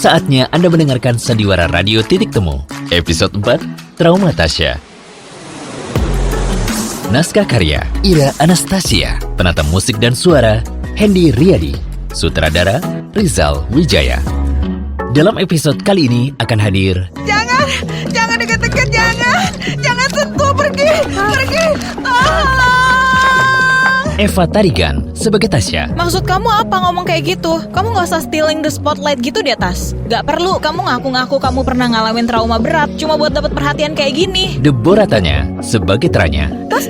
Saatnya Anda mendengarkan Sandiwara Radio Titik Temu, episode 4, Trauma Tasya. Naskah karya Ira Anastasia, penata musik dan suara Hendy Riyadi, sutradara Rizal Wijaya. Dalam episode kali ini akan hadir Jangan dekat-dekat, jangan sentuh, pergi. Eva Tarigan sebagai Tasya. Maksud kamu apa ngomong kayak gitu? Kamu gak usah stealing the spotlight gitu deh, Tas. Gak perlu kamu ngaku-ngaku kamu pernah ngalamin trauma berat cuma buat dapat perhatian kayak gini. Deborah Tanya sebagai Tranya. Tas,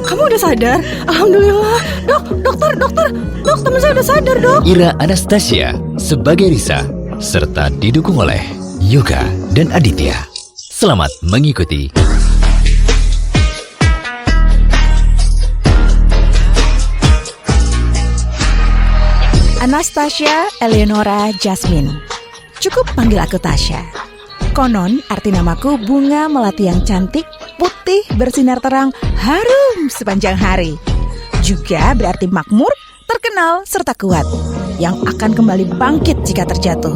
kamu udah sadar? Alhamdulillah. Dokter, teman saya udah sadar, dok. Ira Anastasia sebagai Risa, serta didukung oleh Yoga dan Aditya. Selamat mengikuti. Anastasia Eleonora Jasmine. Cukup panggil aku Tasya. Konon arti namaku bunga melati yang cantik, putih, bersinar terang, harum sepanjang hari. Juga berarti makmur, terkenal, serta kuat, yang akan kembali bangkit jika terjatuh.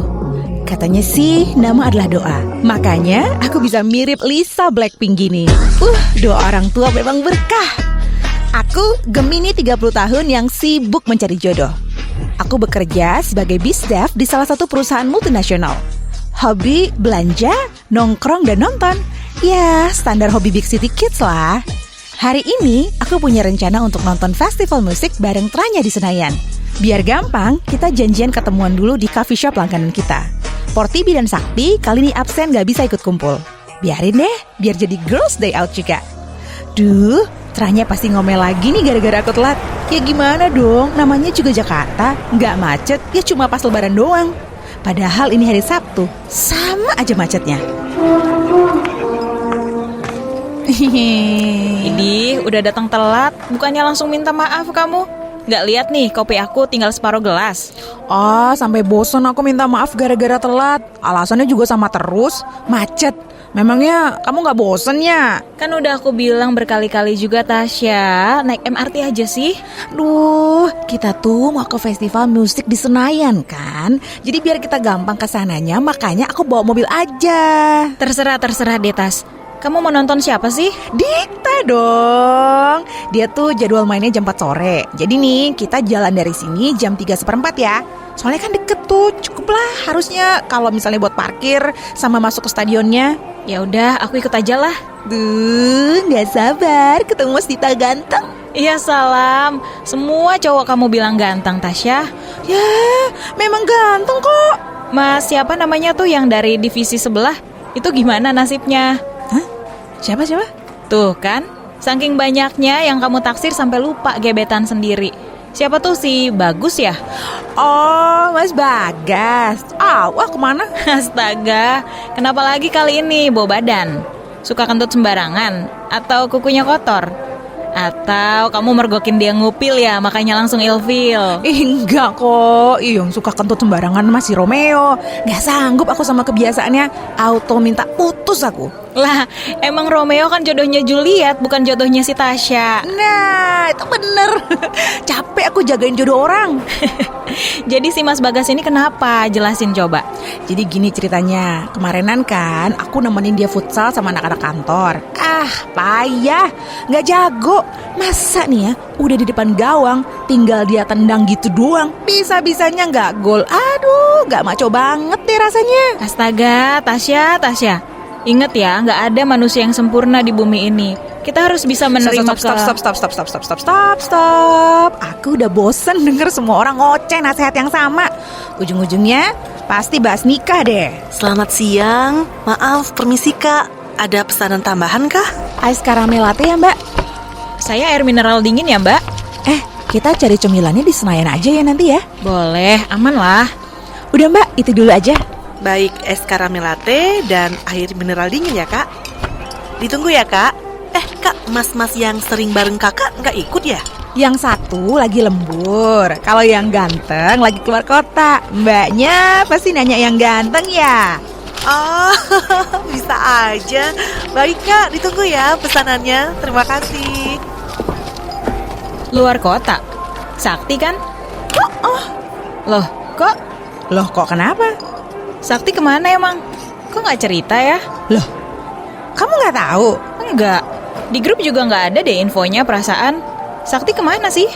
Katanya sih nama adalah doa. Makanya aku bisa mirip Lisa Blackpink gini. Doa orang tua memang berkah. Aku Gemini 30 tahun yang sibuk mencari jodoh. Aku bekerja sebagai bisdev di salah satu perusahaan multinasional. Hobi belanja, nongkrong dan nonton. Ya, standar hobi Big City Kids lah. Hari ini aku punya rencana untuk nonton festival musik bareng Tranya di Senayan. Biar gampang, kita janjian ketemuan dulu di coffee shop langganan kita. Portibi dan Sakti kali ini absen gak bisa ikut kumpul. Biarin deh, biar jadi girls day out juga. Duh, Tranya pasti ngomel lagi nih gara-gara aku telat. Ya gimana dong, namanya juga Jakarta, nggak macet, ya cuma pas lebaran doang. Padahal ini hari Sabtu, sama aja macetnya. Idih, udah datang telat, bukannya langsung minta maaf kamu? Gak lihat nih, kopi aku tinggal separuh gelas. Sampai bosan aku minta maaf gara-gara telat. Alasannya juga sama terus, macet. Memangnya kamu gak bosen ya? Kan udah aku bilang berkali-kali juga, Tasya, naik MRT aja sih. Duh, kita tuh mau ke festival musik di Senayan kan? Jadi biar kita gampang kesananya, makanya aku bawa mobil aja. Terserah deh, Tas. Kamu mau nonton siapa sih? Dikta dong. Dia tuh jadwal mainnya jam 4 sore. Jadi nih kita jalan dari sini jam 3:15 ya. Soalnya kan deket tuh, cukup lah harusnya kalau misalnya buat parkir sama masuk ke stadionnya. Ya udah, aku ikut aja lah. Duh, gak sabar ketemu Mas Dita ganteng. Iya, salam. Semua cowok kamu bilang ganteng, Tasya. Ya, memang ganteng kok. Mas siapa namanya tuh yang dari divisi sebelah? Itu gimana nasibnya? Hah? Siapa? Tuh kan, saking banyaknya yang kamu taksir sampai lupa gebetan sendiri. Siapa tuh si Bagus ya? Oh, Mas Bagas. Wah kemana? Astaga, kenapa lagi kali ini bawa badan? Suka kentut sembarangan? Atau kukunya kotor? Atau kamu mergokin dia ngupil ya, makanya langsung ilfil? Enggak kok, yang suka kentut sembarangan masih Romeo. Gak sanggup aku sama kebiasaannya, auto minta putus aku. Lah, emang Romeo kan jodohnya Juliet, bukan jodohnya si Tasya. Nah, itu bener. Capek aku jagain jodoh orang. Jadi si Mas Bagas ini kenapa? Jelasin coba. Jadi gini ceritanya, kemarinan kan aku nemenin dia futsal sama anak-anak kantor. Payah, gak jago. Masa nih ya, udah di depan gawang, tinggal dia tendang gitu doang, bisa-bisanya gak gol. Aduh, gak maco banget deh rasanya. Astaga, Tasya, ingat ya, gak ada manusia yang sempurna di bumi ini. Kita harus bisa menerima Stop. Aku udah bosen denger semua orang ngoceh nasihat yang sama. Ujung-ujungnya pasti bahas nikah deh. Selamat siang, maaf permisi kak. Ada pesanan tambahan kah? Ais karamel latte ya mbak. Saya air mineral dingin ya mbak. Kita cari cemilannya di Senayan aja ya nanti ya. Boleh, aman lah. Udah mbak, itu dulu aja. Baik, es karamel latte dan air mineral dingin ya kak. Ditunggu ya kak. Kak, mas-mas yang sering bareng kakak nggak ikut ya? Yang satu lagi lembur, kalau yang ganteng lagi keluar kota. Mbaknya pasti nanya yang ganteng ya. Oh, bisa aja. Baik kak, ditunggu ya pesanannya. Terima kasih. Luar kota? Sakti kan? Oh. Loh, kok? Loh kok kenapa? Sakti kemana emang? Kok nggak cerita ya? Loh, kamu nggak tahu? Enggak. Di grup juga nggak ada deh infonya perasaan. Sakti kemana sih?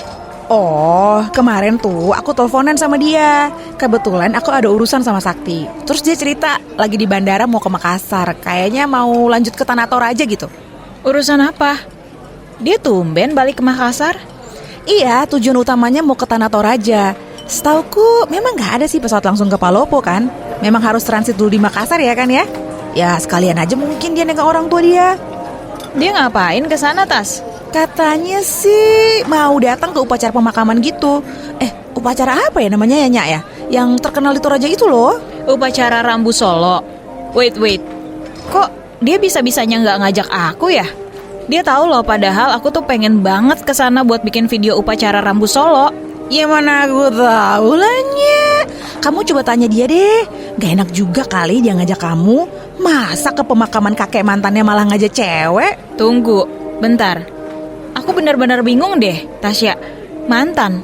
Oh, kemarin tuh aku teleponan sama dia. Kebetulan aku ada urusan sama Sakti. Terus dia cerita lagi di bandara mau ke Makassar. Kayaknya mau lanjut ke Tanah Toraja gitu. Urusan apa? Dia tumben balik ke Makassar? Iya, tujuan utamanya mau ke Tanah Toraja. Setauku memang nggak ada sih pesawat langsung ke Palopo kan. Memang harus transit dulu di Makassar ya kan ya. Ya sekalian aja mungkin dia nengok orang tua dia. Dia ngapain ke sana, Tas? Katanya sih mau datang ke upacara pemakaman gitu. Upacara apa ya namanya ya, Nyak ya? Yang terkenal di Toraja itu loh. Upacara Rambu Solo. Wait. Kok dia bisa-bisanya nggak ngajak aku ya? Dia tahu loh padahal aku tuh pengen banget ke sana buat bikin video upacara Rambu Solo. Ya mana aku tahu lah, Nyak. Kamu coba tanya dia deh. Gak enak juga kali dia ngajak kamu. Masa ke pemakaman kakek mantannya malah ngajak cewek? Tunggu, bentar. Aku benar-benar bingung deh, Tasya. Mantan?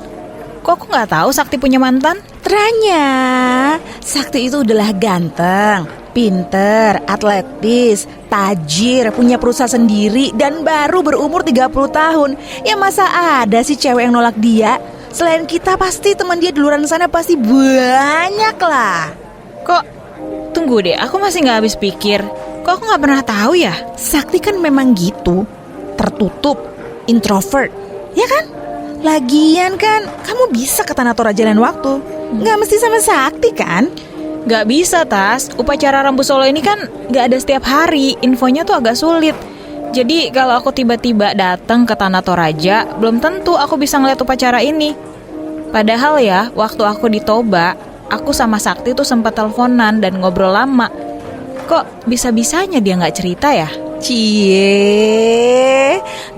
Kok aku nggak tahu Sakti punya mantan? Ternyata Sakti itu adalah ganteng, pinter, atletis, tajir, punya perusahaan sendiri, dan baru berumur 30 tahun. Ya masa ada sih cewek yang nolak dia? Selain kita pasti teman dia di luar sana pasti banyak lah. Kok, tunggu deh, aku masih nggak habis pikir. Kok aku nggak pernah tahu ya? Sakti kan memang gitu, tertutup, introvert, ya kan? Lagian kan kamu bisa ke Tanah Toraja lain waktu. Nggak mesti sama Sakti kan? Nggak bisa, Tas. Upacara Rambu Solo ini kan nggak ada setiap hari. Infonya tuh agak sulit. Jadi kalau aku tiba-tiba datang ke Tanah Toraja, belum tentu aku bisa ngeliat upacara ini. Padahal ya, waktu aku di Toba, aku sama Sakti tuh sempat teleponan dan ngobrol lama. Kok bisa-bisanya dia nggak cerita ya? Cie,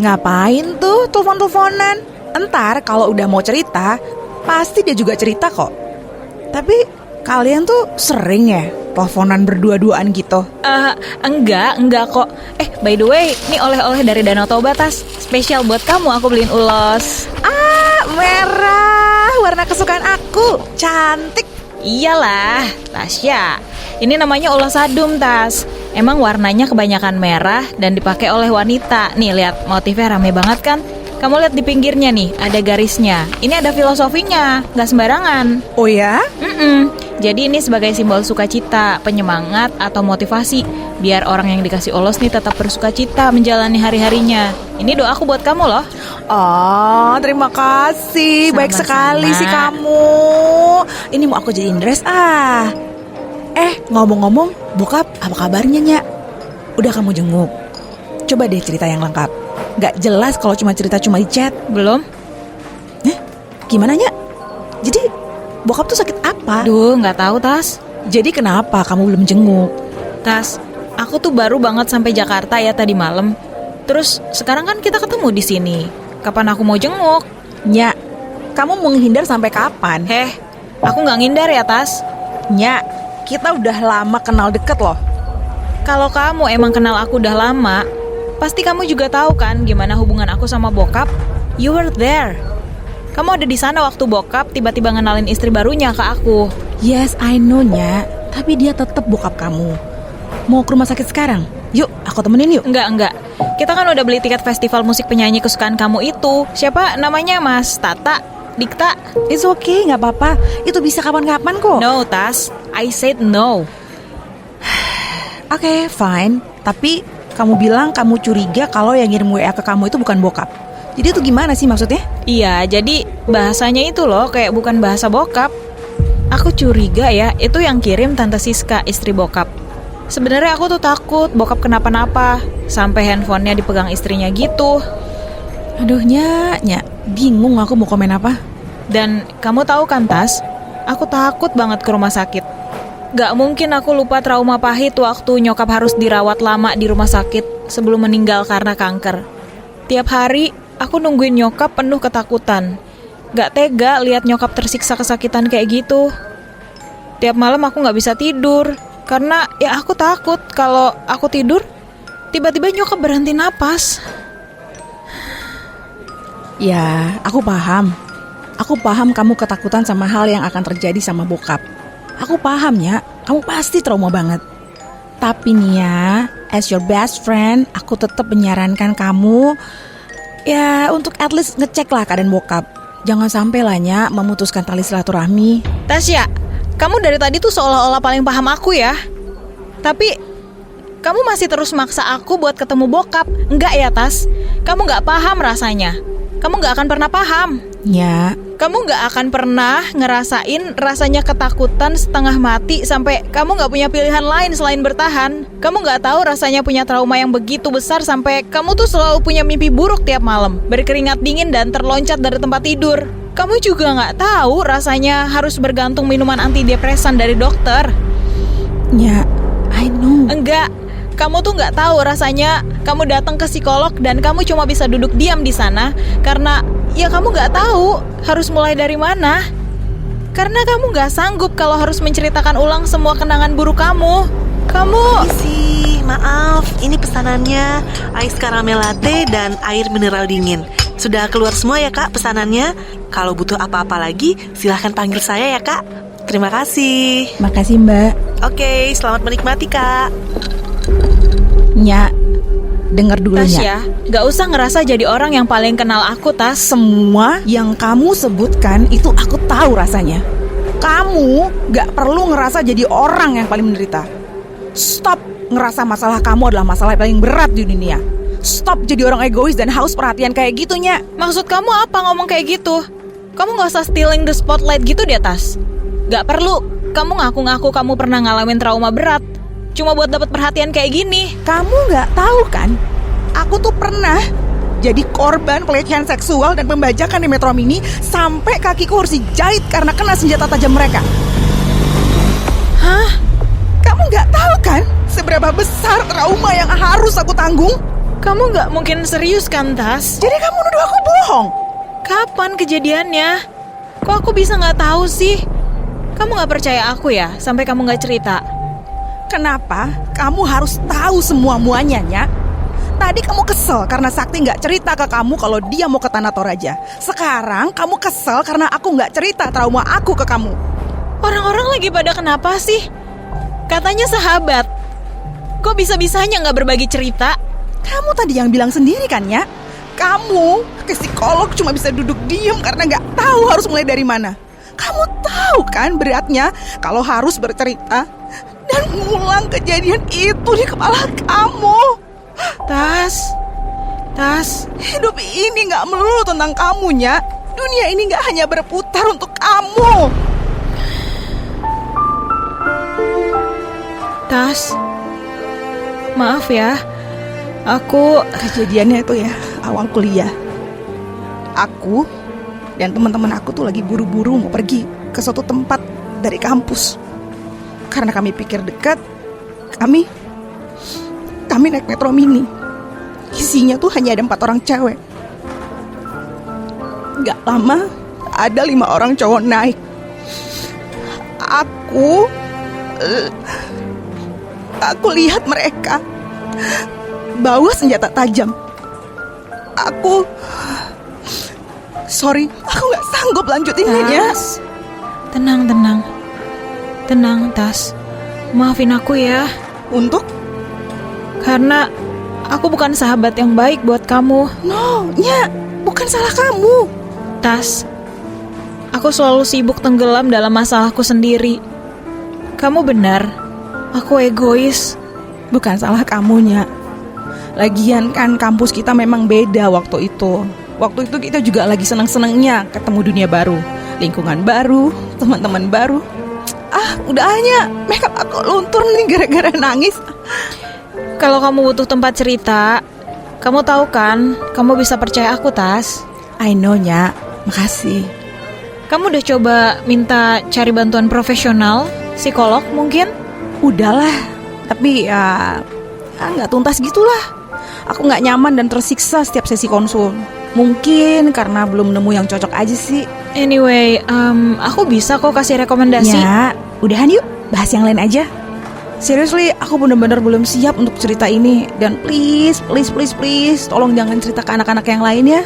ngapain tuh telepon-teleponan? Entar kalau udah mau cerita, pasti dia juga cerita kok. Tapi kalian tuh sering ya teleponan berdua-duaan gitu? Enggak kok. By the way, ini oleh-oleh dari Danau Toba, Tas. Spesial buat kamu, aku beliin ulos. Merah, warna kesukaan aku. Cantik. Iyalah, Tasya. Ini namanya ulos sadum, Tas. Emang warnanya kebanyakan merah dan dipakai oleh wanita. Nih, lihat motifnya rame banget kan? Kamu lihat di pinggirnya nih, ada garisnya. Ini ada filosofinya, nggak sembarangan. Oh ya? Jadi ini sebagai simbol sukacita, penyemangat atau motivasi, biar orang yang dikasih ulos nih tetap bersukacita menjalani hari-harinya. Ini doaku buat kamu loh. Oh, terima kasih. Sama-sama. Baik sekali sih kamu. Ini mau aku jadiin dress ngomong-ngomong, bokap apa kabarnya, Nyak? Udah kamu jenguk? Coba deh cerita yang lengkap. Gak jelas kalau cuma cerita cuma di chat. Belum? Gimana, Nyak? Jadi bokap tuh sakit apa? Duh, nggak tahu, Tas. Jadi kenapa kamu belum jenguk? Tas, aku tuh baru banget sampai Jakarta ya tadi malam. Terus sekarang kan kita ketemu di sini. Kapan aku mau jenguk? Nyak, kamu mau menghindar sampai kapan? Aku nggak ngindar ya, Tas. Nyak, kita udah lama kenal deket loh. Kalau kamu emang kenal aku udah lama, pasti kamu juga tahu kan gimana hubungan aku sama bokap. You were there. Kamu ada di sana waktu bokap tiba-tiba ngenalin istri barunya ke aku. Yes, I know, Nyak. Tapi dia tetap bokap kamu. Mau ke rumah sakit sekarang? Yuk, aku temenin yuk. Enggak. Kita kan udah beli tiket festival musik penyanyi kesukaan kamu itu. Siapa namanya, Mas Tata? Dikta? It's okay, gak apa-apa. Itu bisa kapan-kapan kok. No, Tas. I said no. Oke, fine. Tapi kamu bilang kamu curiga kalau yang ngirim WA ke kamu itu bukan bokap. Jadi itu gimana sih maksudnya? Iya, jadi bahasanya itu loh kayak bukan bahasa bokap. Aku curiga ya, itu yang kirim Tante Siska, istri bokap. Sebenarnya aku tuh takut bokap kenapa-napa, sampai handphonenya dipegang istrinya gitu. Aduh, Nyak, bingung aku mau komen apa. Dan kamu tahu kan, Tas, aku takut banget ke rumah sakit. Gak mungkin aku lupa trauma pahit waktu nyokap harus dirawat lama di rumah sakit sebelum meninggal karena kanker. Tiap hari aku nungguin nyokap penuh ketakutan. Gak tega lihat nyokap tersiksa kesakitan kayak gitu. Tiap malam aku gak bisa tidur karena ya aku takut kalau aku tidur tiba-tiba nyokap berhenti napas. Ya, aku paham. Aku paham kamu ketakutan sama hal yang akan terjadi sama bokap. Aku paham, Nyak. Kamu pasti trauma banget. Tapi nih ya, as your best friend, aku tetap menyarankan kamu ya untuk at least ngecek lah keadaan bokap. Jangan sampai lah Nya memutuskan tali silaturahmi. Tasya, kamu dari tadi tuh seolah-olah paling paham aku ya. Tapi kamu masih terus maksa aku buat ketemu bokap. Enggak ya Tas, kamu gak paham rasanya. Kamu gak akan pernah paham. Ya, Kamu gak akan pernah ngerasain rasanya ketakutan setengah mati sampai kamu gak punya pilihan lain selain bertahan. Kamu gak tahu rasanya punya trauma yang begitu besar sampai kamu tuh selalu punya mimpi buruk tiap malam, berkeringat dingin dan terloncat dari tempat tidur. Kamu juga gak tahu rasanya harus bergantung minuman antidepresan dari dokter. Nya, I know. Enggak, kamu tuh gak tahu rasanya kamu datang ke psikolog dan kamu cuma bisa duduk diam di sana karena ya kamu gak tahu harus mulai dari mana. Karena kamu gak sanggup kalau harus menceritakan ulang semua kenangan buruk kamu. Isi, maaf, ini pesanannya ais karamel latte dan air mineral dingin. Sudah keluar semua ya Kak pesanannya. Kalau butuh apa-apa lagi, silahkan panggil saya ya Kak. Terima kasih. Makasih Mbak. Oke, selamat menikmati Kak. Nya, denger dulu Nya. Tasya, gak usah ngerasa jadi orang yang paling kenal aku, Tas. Semua yang kamu sebutkan itu aku tahu rasanya. Kamu gak perlu ngerasa jadi orang yang paling menderita. Stop ngerasa masalah kamu adalah masalah yang paling berat di dunia. Stop jadi orang egois dan haus perhatian kayak gitu Nya. Maksud kamu apa ngomong kayak gitu? Kamu gak usah stealing the spotlight gitu deh, Tas. Gak perlu kamu ngaku-ngaku kamu pernah ngalamin trauma berat cuma buat dapat perhatian kayak gini. Kamu gak tahu kan, aku tuh pernah jadi korban pelecehan seksual dan pembajakan di Metro Mini sampai kakiku harus dijahit karena kena senjata tajam mereka. Hah? Kamu gak tahu kan seberapa besar trauma yang harus aku tanggung? Kamu gak mungkin serius kan, Tas? Jadi kamu nuduh aku bohong? Kapan kejadiannya? Kok aku bisa gak tahu sih? Kamu gak percaya aku ya sampai kamu gak cerita? Kenapa kamu harus tahu semua-muanya, Nya? Tadi kamu kesel karena Sakti gak cerita ke kamu kalau dia mau ke Tanah Toraja. Sekarang kamu kesel karena aku gak cerita trauma aku ke kamu. Orang-orang lagi pada kenapa sih? Katanya sahabat. Kok bisa-bisanya gak berbagi cerita? Kamu tadi yang bilang sendiri kan, Nya? Kamu ke psikolog cuma bisa duduk diem karena gak tahu harus mulai dari mana. Kamu tahu kan beratnya kalau harus bercerita dan ngulang kejadian itu di kepala kamu. Tas, hidup ini gak melulu tentang kamu, Nya. Dunia ini gak hanya berputar untuk kamu. Tas, maaf ya. Kejadiannya itu ya awal kuliah. Aku dan teman-teman aku tuh lagi buru-buru mau pergi ke suatu tempat dari kampus. Karena kami pikir dekat, kami naik Metro Mini. Isinya tuh hanya ada 4 orang cewek. Gak lama ada 5 orang cowok naik. Aku lihat mereka bawa senjata tajam. Sorry, aku gak sanggup lanjutinnya, Nya. Tas, tenang, Tas. Maafin aku ya. Untuk? Karena aku bukan sahabat yang baik buat kamu. No, Nya, bukan salah kamu. Tas, aku selalu sibuk tenggelam dalam masalahku sendiri. Kamu benar, aku egois. Bukan salah kamu, Nya. Lagian kan kampus kita memang beda waktu itu. Waktu itu kita juga lagi seneng-senengnya ketemu dunia baru, lingkungan baru, teman-teman baru. Udah hanya makeup aku luntur nih gara-gara nangis. Kalau kamu butuh tempat cerita, kamu tahu kan, kamu bisa percaya aku, Tas. I know, Nya. Makasih. Kamu udah coba minta cari bantuan profesional, psikolog mungkin? Udahlah, tapi ya nggak tuntas gitulah. Aku nggak nyaman dan tersiksa setiap sesi konsul. Mungkin karena belum nemu yang cocok aja sih. Anyway, aku bisa kok kasih rekomendasi. Ya, udahan yuk, bahas yang lain aja. Seriously, aku bener-bener belum siap untuk cerita ini. Dan please, tolong jangan cerita ke anak-anak yang lain ya.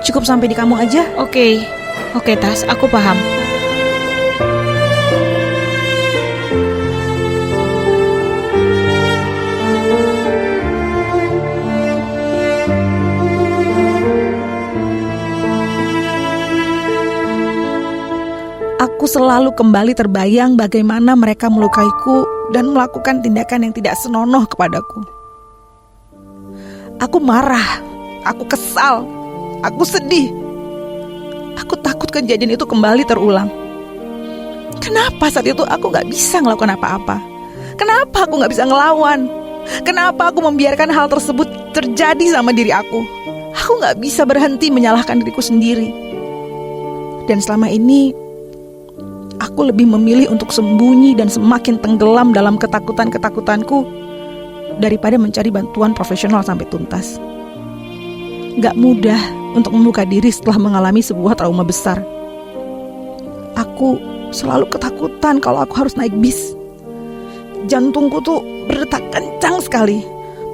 Cukup sampai di kamu aja. Oke, Tas, aku paham. Aku selalu kembali terbayang bagaimana mereka melukaiku dan melakukan tindakan yang tidak senonoh kepadaku. Aku marah, aku kesal, aku sedih. Aku takut kejadian itu kembali terulang. Kenapa saat itu aku gak bisa ngelakukan apa-apa? Kenapa aku gak bisa ngelawan? Kenapa aku membiarkan hal tersebut terjadi sama diri aku? Aku gak bisa berhenti menyalahkan diriku sendiri. Dan selama ini aku lebih memilih untuk sembunyi dan semakin tenggelam dalam ketakutan-ketakutanku daripada mencari bantuan profesional sampai tuntas. Gak mudah untuk membuka diri setelah mengalami sebuah trauma besar. Aku selalu ketakutan kalau aku harus naik bis. Jantungku tuh berdetak kencang sekali.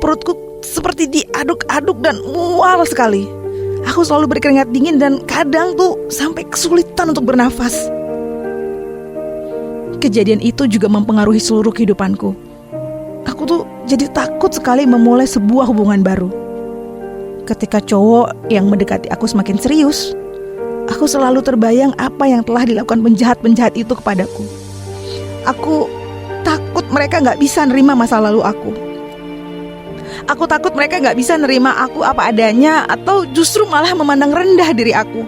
Perutku seperti diaduk-aduk dan mual sekali. Aku selalu berkeringat dingin dan kadang tuh sampai kesulitan untuk bernafas. Kejadian itu juga mempengaruhi seluruh kehidupanku. Aku tuh jadi takut sekali memulai sebuah hubungan baru. Ketika cowok yang mendekati aku semakin serius, aku selalu terbayang apa yang telah dilakukan penjahat-penjahat itu kepadaku. Aku takut mereka gak bisa nerima masa lalu aku. Aku takut mereka gak bisa nerima aku apa adanya, atau justru malah memandang rendah diri aku.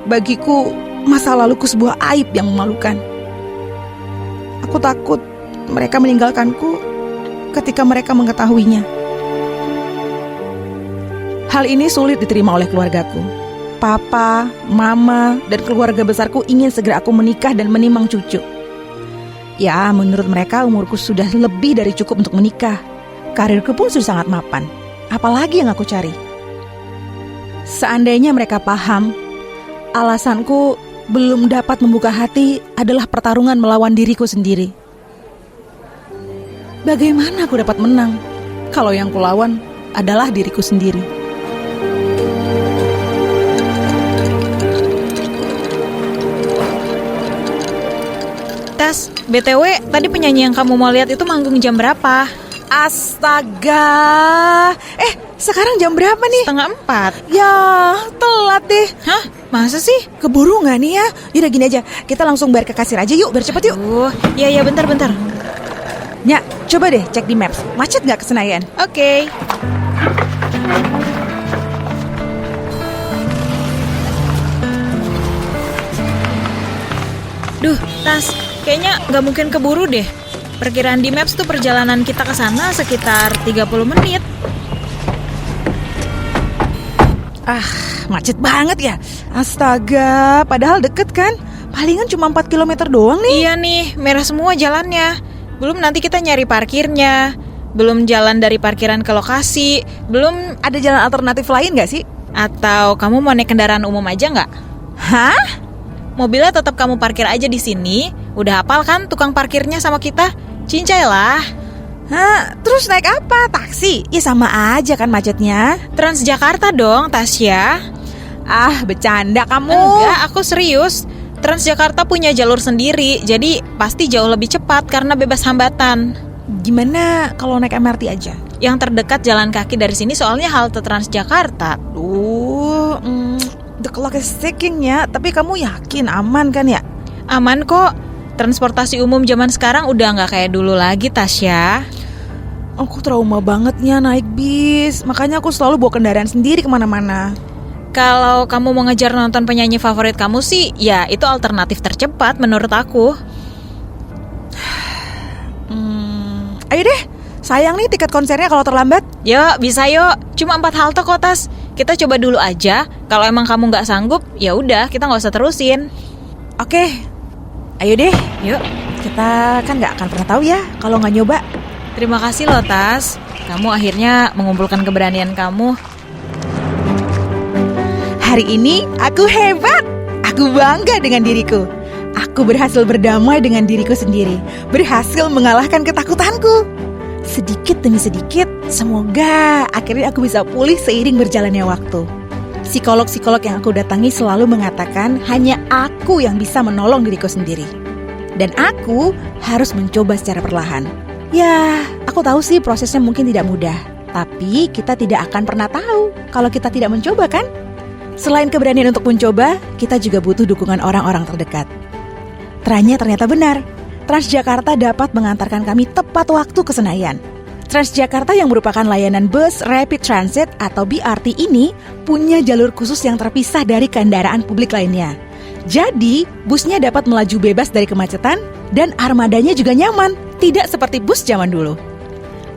Bagiku, masa laluku sebuah aib yang memalukan. Aku takut mereka meninggalkanku ketika mereka mengetahuinya. Hal ini sulit diterima oleh keluargaku. Papa, mama, dan keluarga besarku ingin segera aku menikah dan menimang cucu. Ya, menurut mereka umurku sudah lebih dari cukup untuk menikah. Karirku pun sudah sangat mapan. Apalagi yang aku cari? Seandainya mereka paham, alasanku belum dapat membuka hati adalah pertarungan melawan diriku sendiri. Bagaimana aku dapat menang kalau yang kulawan adalah diriku sendiri? Tas, BTW, tadi penyanyi yang kamu mau lihat itu manggung jam berapa? Astaga. Sekarang jam berapa nih? 3:30. Ya, telat deh. Hah? Masa sih? Keburu gak nih ya? Yaudah gini aja, kita langsung bayar ke kasir aja yuk, biar cepet yuk. Iya, bentar. Nya, coba deh cek di Maps, macet gak ke Senayan? Oke. Duh, Tas, kayaknya gak mungkin keburu deh. Perkiraan di Maps tuh perjalanan kita ke sana sekitar 30 menit. Macet banget ya. Astaga, padahal deket kan? Palingan cuma 4 km doang nih. Iya nih, merah semua jalannya. Belum nanti kita nyari parkirnya. Belum jalan dari parkiran ke lokasi. Belum Ada jalan alternatif lain gak sih? Atau kamu mau naik kendaraan umum aja nggak? Hah? Mobilnya tetap kamu parkir aja di sini. Udah hafal kan tukang parkirnya sama kita? Cincai lah. Hah? Terus naik apa? Taksi? Ya sama aja kan macetnya. Transjakarta dong, Tasya. Bercanda kamu. Enggak, aku serius. Transjakarta punya jalur sendiri, jadi pasti jauh lebih cepat karena bebas hambatan. Gimana kalau naik MRT aja? Yang terdekat jalan kaki dari sini soalnya halte Transjakarta. The clock is ticking ya. Tapi kamu yakin aman kan ya? Aman kok. Transportasi umum zaman sekarang udah gak kayak dulu lagi, Tasya. Aku trauma bangetnya naik bis. Makanya aku selalu bawa kendaraan sendiri kemana-mana. Kalau kamu mau ngejar nonton penyanyi favorit kamu sih, ya itu alternatif tercepat menurut aku. Ayo deh, sayang nih tiket konsernya kalau terlambat. Yuk, bisa yuk. Cuma 4 halte kok, Tas. Kita coba dulu aja. Kalau emang kamu nggak sanggup, ya udah kita nggak usah terusin. Oke, ayo deh. Yuk. Kita kan nggak akan pernah tahu ya kalau nggak nyoba. Terima kasih loh, Tas. Kamu akhirnya mengumpulkan keberanian kamu. Hari ini aku hebat. Aku bangga dengan diriku. Aku berhasil berdamai dengan diriku sendiri. Berhasil mengalahkan ketakutanku. Sedikit demi sedikit, semoga akhirnya aku bisa pulih seiring berjalannya waktu. Psikolog-psikolog yang aku datangi selalu mengatakan hanya aku yang bisa menolong diriku sendiri. Dan aku harus mencoba secara perlahan. Ya, aku tahu sih prosesnya mungkin tidak mudah. Tapi kita tidak akan pernah tahu kalau kita tidak mencoba kan? Selain keberanian untuk mencoba, kita juga butuh dukungan orang-orang terdekat. Ternyata benar, Transjakarta dapat mengantarkan kami tepat waktu ke Senayan. Transjakarta yang merupakan layanan bus Rapid Transit atau BRT ini punya jalur khusus yang terpisah dari kendaraan publik lainnya. Jadi, busnya dapat melaju bebas dari kemacetan dan armadanya juga nyaman, tidak seperti bus zaman dulu.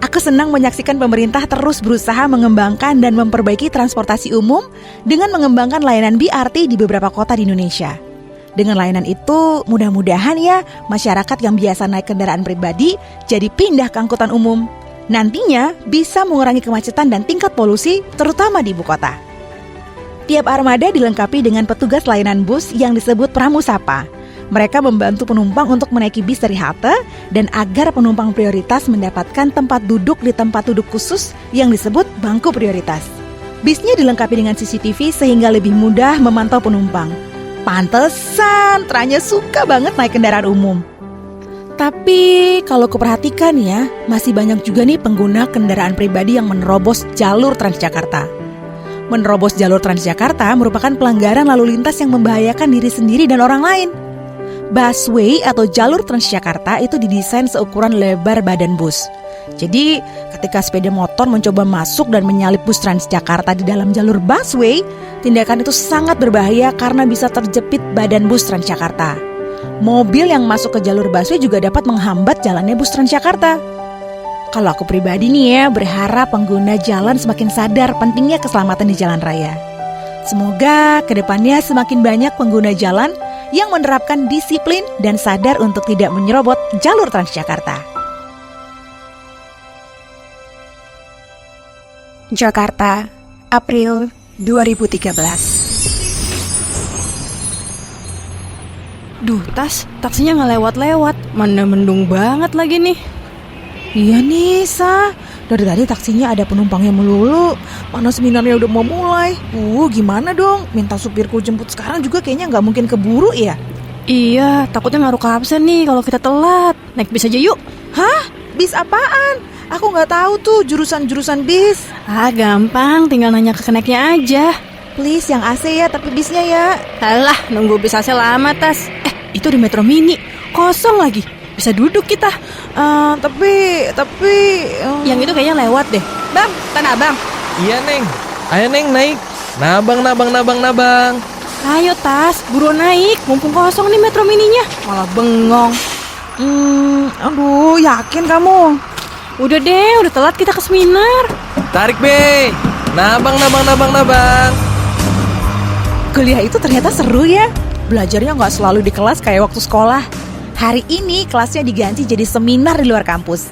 Aku senang menyaksikan pemerintah terus berusaha mengembangkan dan memperbaiki transportasi umum dengan mengembangkan layanan BRT di beberapa kota di Indonesia. Dengan layanan itu, mudah-mudahan ya masyarakat yang biasa naik kendaraan pribadi jadi pindah ke angkutan umum. Nantinya bisa mengurangi kemacetan dan tingkat polusi, terutama di ibu kota. Tiap armada dilengkapi dengan petugas layanan bus yang disebut pramusapa. Mereka membantu penumpang untuk menaiki bis dari halte dan agar penumpang prioritas mendapatkan tempat duduk di tempat duduk khusus yang disebut bangku prioritas. Bisnya dilengkapi dengan CCTV sehingga lebih mudah memantau penumpang. Pantesan, Tranya suka banget naik kendaraan umum. Tapi kalau kuperhatikan ya, masih banyak juga nih pengguna kendaraan pribadi yang menerobos jalur Transjakarta. Menerobos jalur Transjakarta merupakan pelanggaran lalu lintas yang membahayakan diri sendiri dan orang lain. Busway atau jalur Transjakarta itu didesain seukuran lebar badan bus. Jadi ketika sepeda motor mencoba masuk dan menyalip bus Transjakarta di dalam jalur busway, tindakan itu sangat berbahaya karena bisa terjepit badan bus Transjakarta. Mobil yang masuk ke jalur busway juga dapat menghambat jalannya bus Transjakarta. Kalau aku pribadi nih ya, berharap pengguna jalan semakin sadar pentingnya keselamatan di jalan raya. Semoga kedepannya semakin banyak pengguna jalan yang menerapkan disiplin dan sadar untuk tidak menyerobot jalur Transjakarta. Jakarta, April 2013. Duh, taksinya nggak lewat-lewat. Mana mendung banget lagi nih. Iya nih, Sa. Dari tadi taksinya ada penumpangnya melulu. Mana seminarnya udah mau mulai. Gimana dong? Minta supirku jemput sekarang juga kayaknya nggak mungkin keburu ya. Iya, takutnya ngaruh ke absen nih kalau kita telat. Naik bis aja yuk. Hah? Bis apaan? Aku nggak tahu tuh jurusan-jurusan bis. Gampang, tinggal nanya ke keneknya aja. Please yang AC ya, tapi bisnya ya. Alah, nunggu bis AC lama, Tas. Itu di Metro Mini, kosong lagi. Bisa duduk kita. Tapi Yang itu kayaknya lewat deh. Bang, Tanah Abang. Iya, Neng. Ayo, Neng, naik. Nabang. Ayo, Tas, buruan naik. Mumpung kosong nih Metro Mininya. Malah bengong. Aduh, yakin kamu? Udah deh, udah telat kita ke seminar. Tarik, Be. Nabang. Kuliah itu ternyata seru ya. Belajarnya nggak selalu di kelas kayak waktu sekolah. Hari ini kelasnya diganti jadi seminar di luar kampus.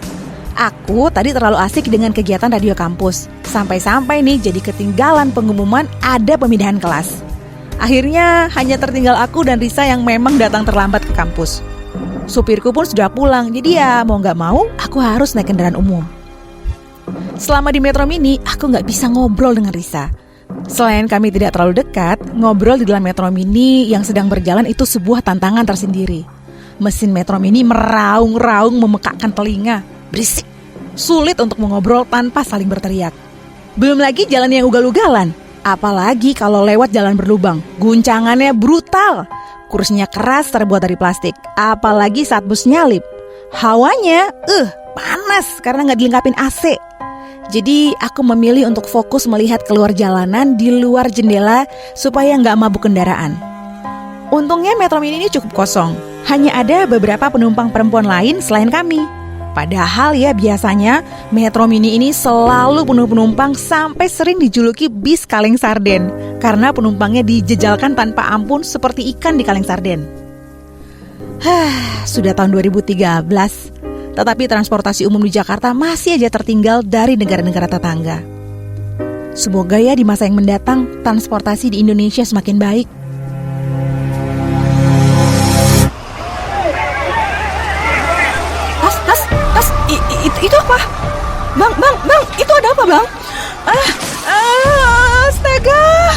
Aku tadi terlalu asik dengan kegiatan radio kampus. Sampai-sampai nih jadi ketinggalan pengumuman ada pemindahan kelas. Akhirnya hanya tertinggal aku dan Risa yang memang datang terlambat ke kampus. Supirku pun sudah pulang, jadi ya mau nggak mau aku harus naik kendaraan umum. Selama di Metro Mini, aku nggak bisa ngobrol dengan Risa. Selain kami tidak terlalu dekat, ngobrol di dalam Metro Mini yang sedang berjalan itu sebuah tantangan tersendiri. Mesin Metro Mini meraung-raung memekakkan telinga, berisik, sulit untuk mengobrol tanpa saling berteriak. Belum lagi jalan yang ugal-ugalan, apalagi kalau lewat jalan berlubang, guncangannya brutal. Kursinya keras terbuat dari plastik, apalagi saat bus nyalip. Hawanya, panas karena nggak dilengkapin AC. Jadi aku memilih untuk fokus melihat keluar jalanan di luar jendela supaya nggak mabuk kendaraan. Untungnya Metro Mini ini cukup kosong. Hanya ada beberapa penumpang perempuan lain selain kami. Padahal ya biasanya Metro Mini ini selalu penuh penumpang sampai sering dijuluki bis kaleng sarden karena penumpangnya dijejalkan tanpa ampun seperti ikan di kaleng sarden. Sudah tahun 2013, tetapi transportasi umum di Jakarta masih aja tertinggal dari negara-negara tetangga. Semoga ya di masa yang mendatang transportasi di Indonesia semakin baik. Itu apa? Bang, itu ada apa, Bang? Astaga!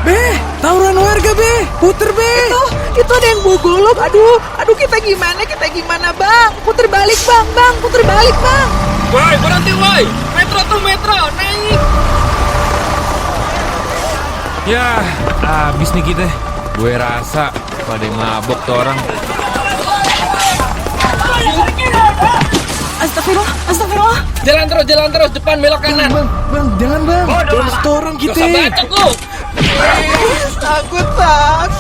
Be, tawuran warga, Be. Puter, Be. Itu ada yang bawa golok. Aduh, kita gimana, Bang? Puter balik, Bang. Woi, berhenti, woi. Metro, naik. Ya, habis nih kita. Gue rasa pada yang mabok tuh orang. Astagfirullah. Jalan terus, depan belok kanan. Bang, jangan bang. Jangan setoran kita. Gak usah bacot lu. Aku takut.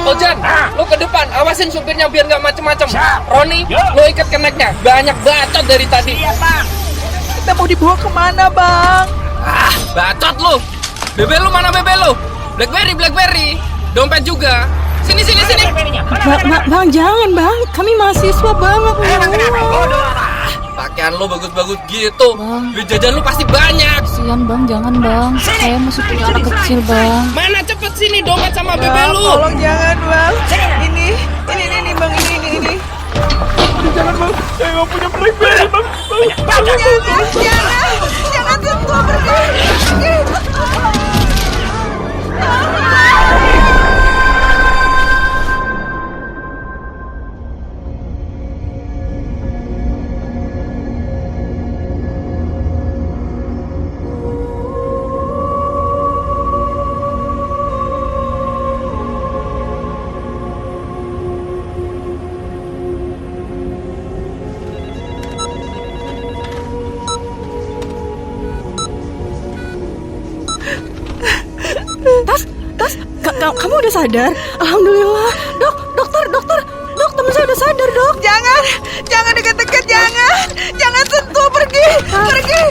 Ojan, lu ke depan, awasin supirnya biar gak macem-macem. Roni, lu ikat keneknya. Banyak bacot dari tadi. Kita mau dibawa kemana bang? Bacot lu. Bebe lu mana bebe lu? Blackberry. Dompet juga. Sini. Bang, jangan bang. Kami mahasiswa banget. Pakaian lu bagus-bagus gitu. Duit jajan lu pasti banyak. Kasian bang, jangan bang. Saya masih punya anak kecil bang. Mana cepet sini dompet sama bebe lu. Tolong jangan bang. Ini bang, ini. Jangan bang, saya nggak punya Blackberry bang. Jangan sentuh pergi. Tas, kamu udah sadar? Alhamdulillah. Dokter, teman saya udah sadar, dok. Jangan deket-deket, jangan sentuh, pergi. Tolong.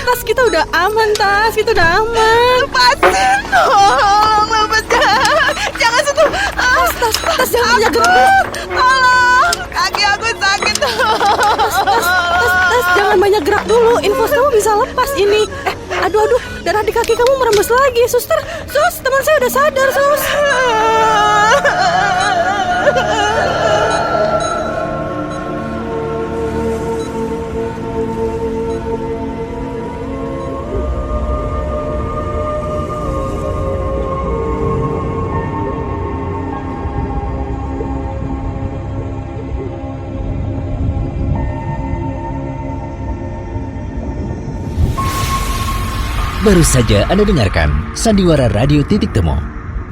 Tas kita udah aman, kita udah aman. Lepasin, tolong, lepaskan. Jangan sentuh. Tas jangan banyak gerak. Tolong, kaki aku sakit. Tas jangan banyak gerak dulu. Infus kamu bisa lepas ini. Aduh, darah di kaki kamu merembes lagi. Sus, teman saya udah sadar, sus. Baru saja Anda dengarkan Sandiwara Radio Titik Temu.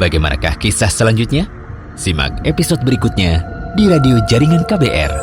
Bagaimanakah kisah selanjutnya? Simak episode berikutnya di Radio Jaringan KBR.